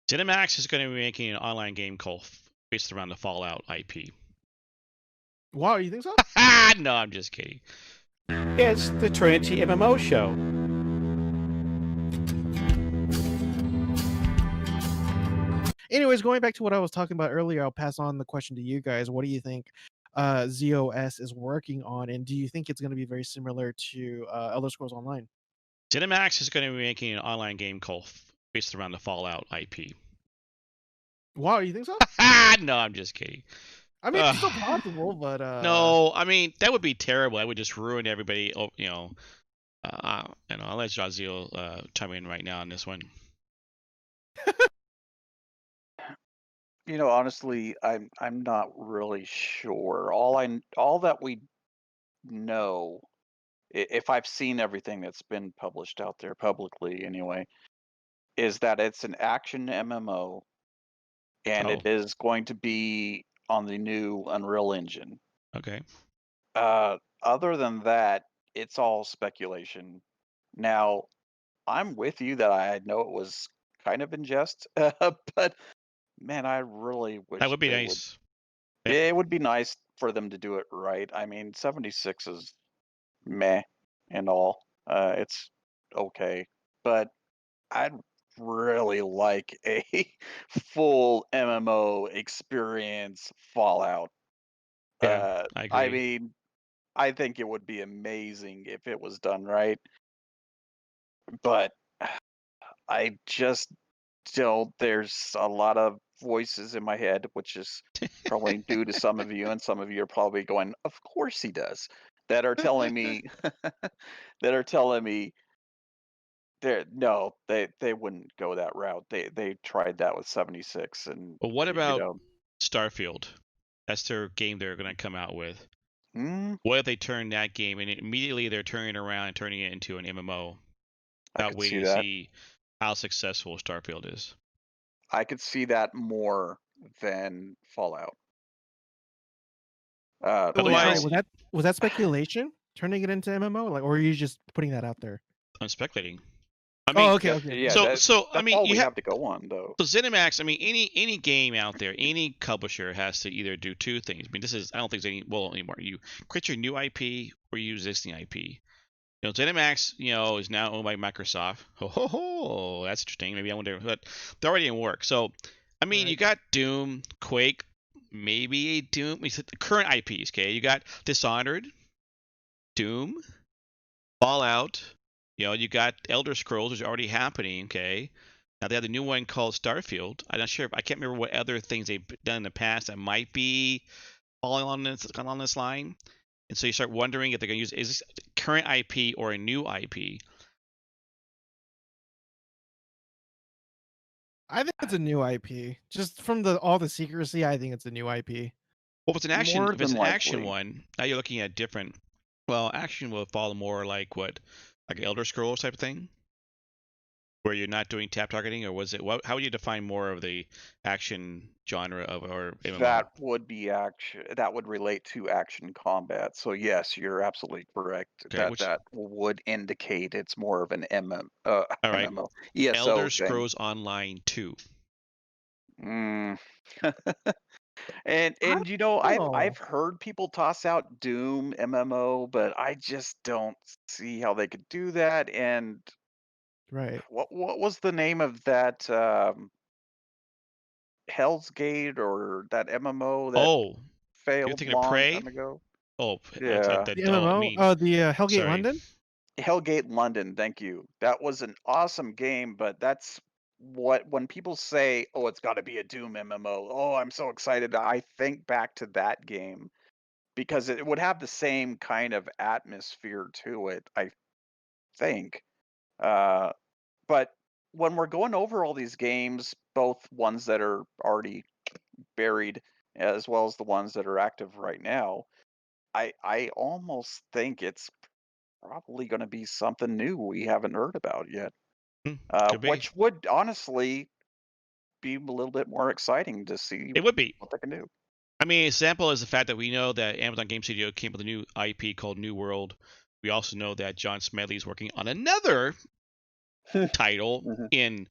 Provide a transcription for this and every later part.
Zenimax is going to be making an online game called based around the Fallout IP. Wow, you think so? No, I'm just kidding. It's the Trinity MMO show. Anyways, going back to what I was talking about earlier, I'll pass on the question to you guys. What do you think ZOS is working on, and do you think it's going to be very similar to Elder Scrolls Online? Zenimax is going to be making an online game called based around the Fallout IP. Wow, you think so? No, I'm just kidding. I mean, it's still possible, but No, I mean that would be terrible. That would just ruin everybody. I'll let Jaziel chime in right now on this one. Honestly, I'm not really sure. All that we know, if I've seen everything that's been published out there publicly anyway, is that it's an action MMO and Oh, it is going to be on the new Unreal Engine. okay. Other than that, it's all speculation. Now, I'm with you that I know it was kind of in jest, but man, I really wish That would be they would. nice. It would be nice for them to do it right. I mean, 76 is meh and all. It's okay, but I'd really like a full MMO experience Fallout. Yeah, I agree. I mean, I think it would be amazing if it was done right, but I just don't. There's a lot of voices in my head, which is probably due to some of you, and some of you are probably going, "Of course he does." That are telling me, that are telling me, no, they wouldn't go that route. They tried that with 76, and But what about Starfield? That's their game they're going to come out with. What if they turn that game and immediately they're turning it around and turning it into an MMO? Without waiting to see how successful Starfield is. I could see that more than Fallout. Otherwise, was that speculation? Turning it into MMO, or are you just putting that out there? I'm speculating. I mean, okay. Yeah, so I mean, all we have to go on though. So ZeniMax, I mean, any game out there, any publisher has to either do two things. I mean, I don't think there's anymore. You create your new IP or you use existing IP. ZeniMax, is now owned by Microsoft. Oh, that's interesting. Maybe I wonder, but they're already in work. So, I mean, Right. You got Doom, Quake, maybe a Doom. Current IPs, okay? You got Dishonored, Doom, Fallout. You got Elder Scrolls, which is already happening, okay? Now they have the new one called Starfield. I'm not sure. I can't remember what other things they've done in the past that might be falling on this line. And so you start wondering if they're going to use is this current IP or a new IP. I think it's a new IP. Just from all the secrecy, I think it's a new IP. Well, if it's an action one, now you're looking at different. Well, action will follow more like Elder Scrolls type of thing, where you're not doing tap targeting, or was it? How would you define more of the action genre or MMO? That would be action. That would relate to action combat. So yes, you're absolutely correct. Okay, that would indicate it's more of an all right. MMO. Yes. Elder Scrolls Online 2. And I've heard people toss out Doom MMO, but I just don't see how they could do that. And right, what was the name of that Hell's Gate or that MMO that failed you're long Prey? time ago? Oh, yeah, the MMO. The Hellgate London. Hellgate London. Thank you. That was an awesome game, but that's when people say, "Oh, it's got to be a Doom MMO." Oh, I'm so excited. I think back to that game because it would have the same kind of atmosphere to it, I think. But when we're going over all these games, both ones that are already buried as well as the ones that are active right now, I almost think it's probably going to be something new we haven't heard about yet, which would honestly be a little bit more exciting to see. It would be what they can do. I mean, example is the fact that we know that Amazon Game Studio came up with a new IP called New World. We also know that John Smedley is working on another title in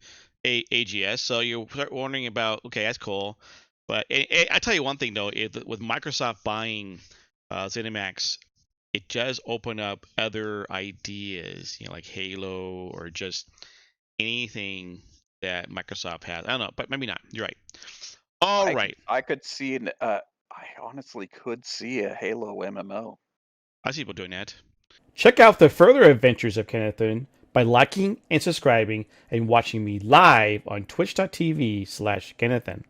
AGS. So you start wondering about, okay, that's cool. But I tell you one thing though, with Microsoft buying Zenimax, it does open up other ideas, like Halo or just anything that Microsoft has. I don't know, but maybe not. You're right. All right. I could see I honestly could see a Halo MMO. I see people doing that. Check out the further adventures of Kennethan by liking and subscribing and watching me live on twitch.tv/Kennethan.